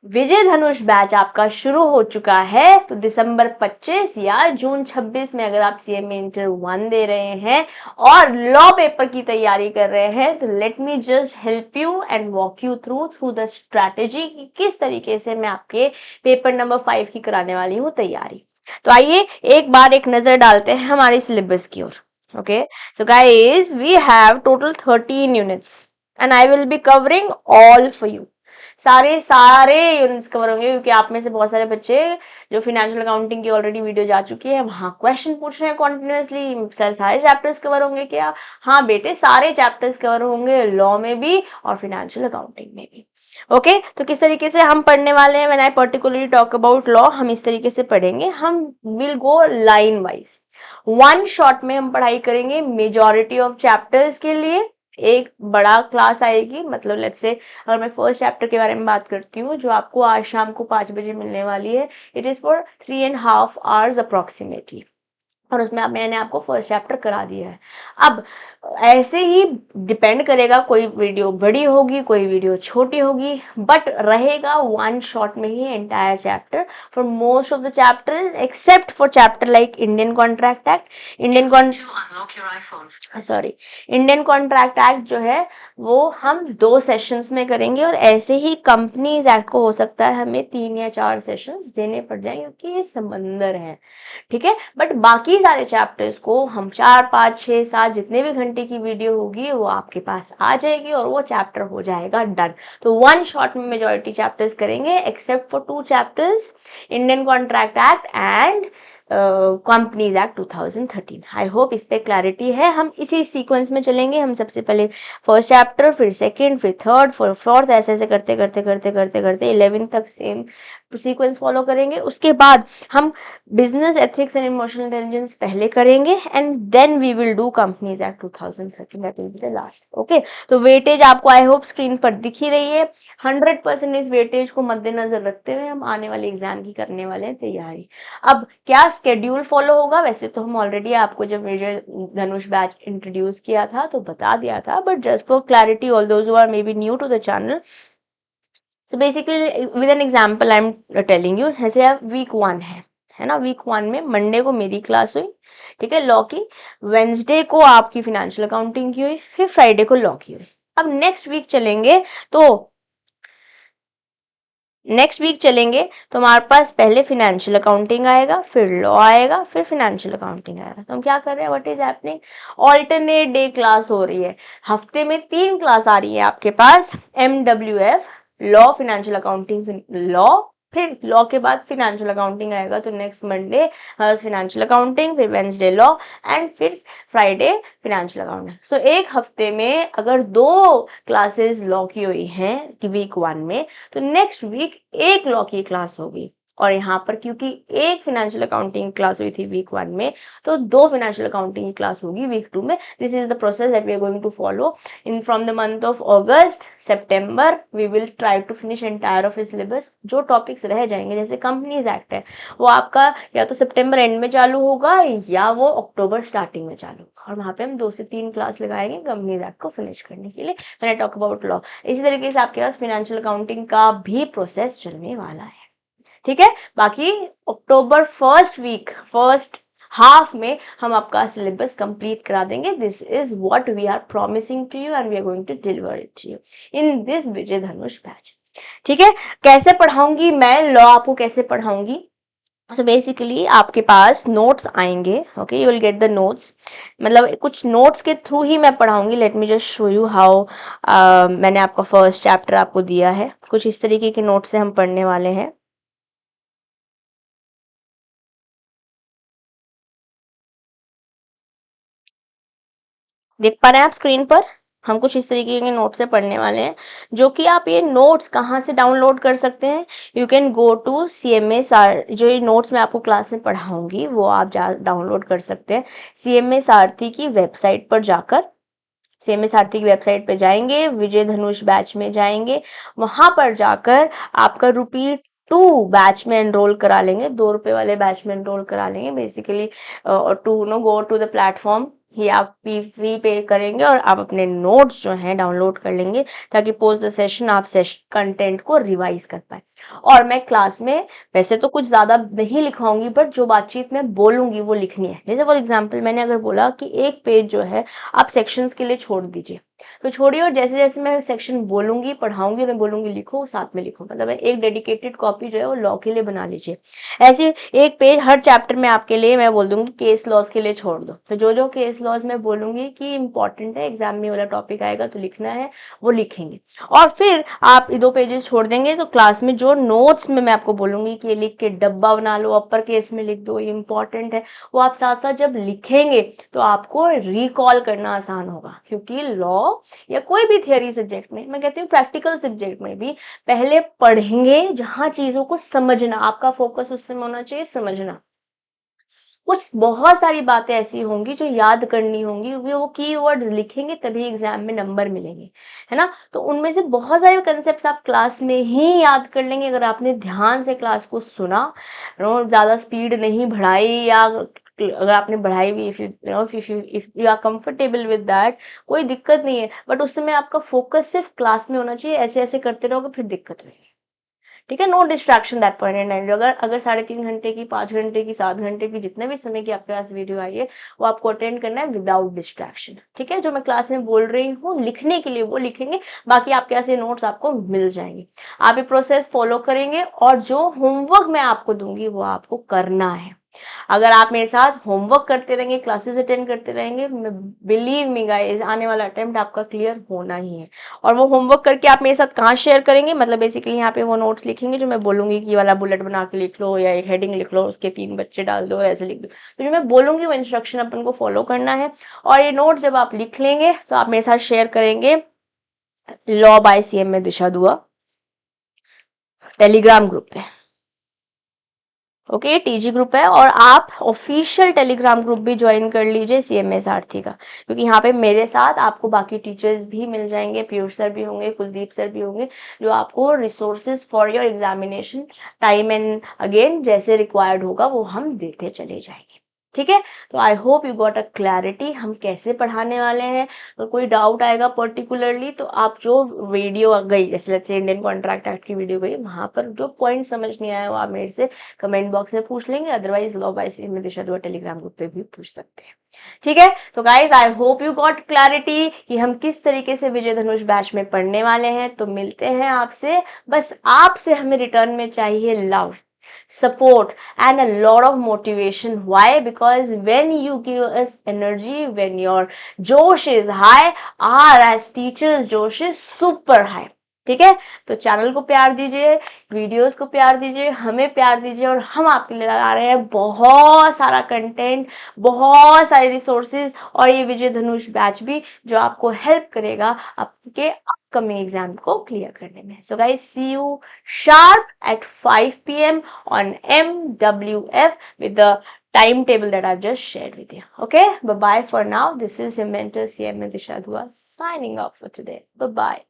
विजय Dhanush batch आपका शुरू हो चुका है। तो दिसंबर 25 या जून 26 में अगर आप सीएमए इंटर 1 दे रहे हैं और लॉ पेपर की तैयारी कर रहे हैं, तो late me just help you and walk you through the strategy कि किस तरीके से मैं आपके पेपर नंबर 5 की कराने वाली हूँ तैयारी। तो आइए एक बार एक नजर डालते हैं हमारे सिलेबस की ओर। Okay, so guys we have total 13 units and I will be covering all for you. सारे सारे यूनिट्स कवर होंगे, क्योंकि आप में से बहुत सारे बच्चे जो फाइनेंशियल अकाउंटिंग की ऑलरेडी वीडियो जा चुकी है वहां क्वेश्चन पूछ रहे हैं कॉन्टिन्यूसली, सर सारे चैप्टर्स कवर होंगे क्या? हाँ बेटे, सारे चैप्टर्स कवर होंगे, लॉ में भी और फाइनेंशियल अकाउंटिंग में भी। ओके, तो किस तरीके से हम पढ़ने वाले हैं, when I particularly talk about law, हम इस तरीके से पढ़ेंगे। हम will go line wise, one shot में हम पढ़ाई करेंगे मेजॉरिटी ऑफ चैप्टर्स के लिए। एक बड़ा क्लास आएगी, मतलब लेट्स से अगर मैं फर्स्ट चैप्टर के बारे में बात करती हूँ जो आपको आज शाम को 5 बजे मिलने वाली है, it is for 3.5 hours approximately, और उसमें मैंने आपको फर्स्ट चैप्टर करा दिया है। अब ऐसे ही डिपेंड करेगा, कोई वीडियो बड़ी होगी कोई वीडियो छोटी होगी, बट रहेगा वन शॉट में ही entire chapter for most of the chapters except for chapter like Indian contract act. Indian contract act जो है वो हम 2 सेशंस में करेंगे, और ऐसे ही कंपनीज एक्ट को हो सकता है हमें 3 या 4 सेशंस देने पड़ जाए, क्योंकि ये समंदर है। ठीक है, बट बाकी सारे चैप्टर्स को हम 4, 5, 6, 7 जितने भी घंटे की वीडियो होगी वो आपके पास आ जाएगी और वो चैप्टर हो जाएगा डन। तो वन शॉट में मेजॉरिटी चैप्टर्स करेंगे except for 2 chapters, Indian contract act and companies act 2013। I hope इस पे क्लैरिटी है। हम इसी सीक्वेंस में चलेंगे, हम सबसे पहले फर्स्ट चैप्टर, फिर सेकंड, फिर थर्ड, फिर फोर्थ, ऐसे ऐसे करते करते करते करते करते 11 तक सेम सीक्वेंस फॉलो करेंगे। उसके बाद हम business ethics and emotional intelligence पहले करेंगे and then we will do companies act 2013, that will be the last. Okay, तो वेटेज आपको आई होप स्क्रीन पर दिख ही रही है। 100% इस वेटेज को मद्देनजर रखते हुए हम आने वाले एग्जाम की करने वाले हैं तैयारी। अब क्या स्केड्यूल फॉलो होगा, वैसे तो हम ऑलरेडी आपको जब विजय धनुष बैच इंट्रोड्यूस किया था तो बता दिया था, but just for clarity all those who are maybe new to the channel, so basically with an example I am telling you. जैसे आप वीक 1 है ना, वीक 1 में मंडे को मेरी क्लास हुई, ठीक है, लॉ की, वेंसडे को आपकी फाइनेंशियल अकाउंटिंग की हुई, फिर फ्राइडे को लॉ की हुई। अब नेक्स्ट वीक चलेंगे तो हमारे पास पहले फाइनेंशियल अकाउंटिंग आएगा, फिर लॉ आएगा, फिर फाइनेंशियल अकाउंटिंग आएगा। तो हम क्या कर रहे हैं, what is happening, alternate day class हो रही है। हफ्ते में 3 क्लास आ रही है आपके पास, MWF law, financial accounting, law, फिर लॉ के बाद फाइनेंशियल अकाउंटिंग आएगा। तो नेक्स्ट मंडे फाइनेंशियल अकाउंटिंग, फिर वेंसडे लॉ एंड फिर फ्राइडे फाइनेंशियल अकाउंटिंग। सो एक हफ्ते में अगर 2 क्लासेस लॉ की हुई हैं कि वीक 1 में, तो नेक्स्ट वीक एक लॉ की क्लास होगी। और यहाँ पर क्योंकि एक फाइनेंशियल अकाउंटिंग क्लास हुई थी वीक 1 में, तो 2 फाइनेंशियल अकाउंटिंग की क्लास होगी वीक 2 में। This is the process that we are going to follow in from the month of August September. We will try to finish entire of syllabus. जो topics रह जाएंगे, जैसे companies act है, वो आपका या तो सितंबर एंड में चालू होगा या वो अक्टूबर स्टार्टिंग में चालू होगा, और वहाँ पे हम 2 से 3 क्लास लगाएंगे कंपनीज एक्ट को फिनिश करने के लिए, when I talk about law. इसी तरीके से आपके पास फाइनेंशियल अकाउंटिंग का भी प्रोसेस चलने वाला है, ठीक है। बाकी October first week, first half में हम आपका सिलेबस कंप्लीट करा देंगे। This is what we are promising to you and we are going to deliver it to you in this Vijay Dhanush batch, ठीक है। कैसे पढ़ाऊंगी मैं लॉ, आपको कैसे पढ़ाऊंगी, सो बेसिकली आपके पास नोट्स आएंगे, okay, you will get the notes, मतलब कुछ नोट्स के थ्रू ही मैं पढ़ाऊंगी। Let me just show you how. मैंने आपका फर्स्ट चैप्टर आपको दिया है, कुछ इस तरीके के नोट्स से हम पढ़ने वाले हैं। देख पा रहे हैं आप स्क्रीन पर, हम कुछ इस तरीके के नोट्स से पढ़ने वाले हैं, जो कि आप ये नोट्स कहाँ से डाउनलोड कर सकते हैं। You can go to CMA Sarathi, जो ये नोट्स मैं आपको क्लास में पढ़ाऊंगी वो आप डाउनलोड कर सकते हैं CMA सारथी की वेबसाइट पर जाकर। CMA सारथी की वेबसाइट पे जाएंगे, विजय धनुष बैच में जाएंगे, वहां पर जाकर आपका ₹2 बैच में एनरोल करा लेंगे, ₹2 वाले बैच में एनरोल करा लेंगे basically, to know go to the platform ये आप फी पे करेंगे और आप अपने नोट्स जो हैं डाउनलोड कर लेंगे, ताकि पोस्ट द सेशन आप कंटेंट को रिवाइज कर पाए। और मैं क्लास में वैसे तो कुछ ज़्यादा नहीं लिखाऊंगी, बट जो बातचीत में बोलूंगी वो लिखनी है। जैसे फॉर एग्जाम्पल मैंने अगर बोला कि एक पेज जो है आप सेक्शंस के लिए छोड़ दीजिए, तो छोड़िए, और जैसे जैसे मैं सेक्शन बोलूंगी पढ़ाऊंगी मैं बोलूंगी लिखो, साथ में लिखो। मतलब एक डेडिकेटेड कॉपी जो है वो लॉ के लिए बना लीजिए। ऐसे एक पेज हर चैप्टर में आपके लिए मैं बोल दूंगी केस लॉज के लिए छोड़ दो, तो जो जो केस लॉज मैं बोलूंगी कि इंपॉर्टेंट है, एग्जाम में वाला टॉपिक आएगा तो लिखना है, वो लिखेंगे। और फिर आप 2 पेजेस छोड़ देंगे, तो क्लास में जो नोट्स में मैं आपको बोलूंगी कि ये लिख के डब्बा बना लो, अपर केस में लिख दो, ये इंपॉर्टेंट है, वो आप साथ साथ जब लिखेंगे तो आपको रिकॉल करना आसान होगा। क्योंकि लॉ या कोई भी थियरी सब्जेक्ट में, मैं कहती हूँ प्रैक्टिकल सब्जेक्ट में भी, पहले पढ़ेंगे जहां चीजों को समझना, आपका फोकस उस समय होना चाहिए समझना। कुछ बहुत सारी बातें ऐसी होंगी जो याद करनी होंगी, क्योंकि वो कीवर्ड्स लिखेंगे तभी एग्जाम में नंबर मिलेंगे, है ना। तो उनमें से बहुत सारे कंसेप्ट आप क्लास में ही याद कर लेंगे, अगर आपने ध्यान से क्लास को सुना, ज्यादा स्पीड नहीं बढ़ाई, या अगर आपने बढ़ाई भी, if you are comfortable with that, कोई दिक्कत नहीं है, बट उस समय आपका फोकस सिर्फ क्लास में होना चाहिए। ऐसे ऐसे करते रहोगे फिर दिक्कत होगी, ठीक है। No distraction that point in time. अगर अगर 3.5 घंटे की, 5 घंटे की, 7 घंटे की, जितने भी समय की आपके पास वीडियो आई है, वो आपको अटेंड करना है विदाउट डिस्ट्रैक्शन, ठीक है। जो मैं क्लास में बोल रही हूँ लिखने के लिए वो लिखेंगे, बाकी आपके पास ये नोट्स आपको मिल जाएंगे। आप ये प्रोसेस फॉलो करेंगे, और जो होमवर्क मैं आपको दूंगी वो आपको करना है। अगर आप मेरे साथ होमवर्क करते रहेंगे, क्लासेस अटेंड करते रहेंगे, बिलीव मी गाइस, आने वाला अटेम्प्ट आपका क्लियर होना ही है। और वो होमवर्क करके आप मेरे साथ कहाँ शेयर करेंगे, मतलब बेसिकली यहाँ पे वो नोट्स लिखेंगे जो मैं बोलूंगी कि वाला बुलेट बना के लिख लो, या एक हेडिंग लिख लो, उसके 3 बच्चे डाल दो, ऐसे लिख दो। तो जो मैं बोलूंगी वो इंस्ट्रक्शन अपन को फॉलो करना है। और ये नोट जब आप लिख लेंगे तो आप मेरे साथ शेयर करेंगे लॉ बाय सीएम में दिशा दुआ टेलीग्राम ग्रुप पे। ओके, टीजी ग्रुप है, और आप ऑफिशियल टेलीग्राम ग्रुप भी ज्वाइन कर लीजिए सीएमए सारथी का, क्योंकि यहाँ पे मेरे साथ आपको बाकी टीचर्स भी मिल जाएंगे, पीयूष सर भी होंगे, कुलदीप सर भी होंगे, जो आपको resources for your examination time and again जैसे रिक्वायर्ड होगा वो हम देते चले जाएंगे, ठीक है। तो I hope you got a clarity हम कैसे पढ़ाने वाले हैं। और कोई डाउट आएगा पर्टिकुलरली तो आप जो वीडियो गई, जैसे let's say Indian contract act की वीडियो गई, वहां पर जो पॉइंट समझ नहीं आया वो आप मेरे से कमेंट बॉक्स में पूछ लेंगे, अदरवाइज लॉ बाय सीएम में दिशा दुआ टेलीग्राम ग्रुप पे भी पूछ सकते हैं, ठीक है। तो guys I hope you got clarity कि हम किस तरीके से विजय धनुष बैच में पढ़ने वाले हैं। तो मिलते हैं आपसे, बस आपसे हमें रिटर्न में चाहिए love, support and a lot of motivation. Why? Because when you give us energy, when your josh is high, our as teachers josh is super high, ठीक है। तो चैनल को प्यार दीजिए, वीडियोस को प्यार दीजिए, हमें प्यार दीजिए, और हम आपके लिए ला रहे हैं बहुत सारा कंटेंट, बहुत सारे रिसोर्सेज, और ये विजय धनुष बैच भी जो आपको हेल्प करेगा आपके अपकमिंग एग्जाम को क्लियर करने में। So guys, see you sharp at 5 p.m. on MWF with the timetable that I've just shared with you. Okay, bye bye for now. This is your mentor CM Disha Dua signing off for today. Bye bye.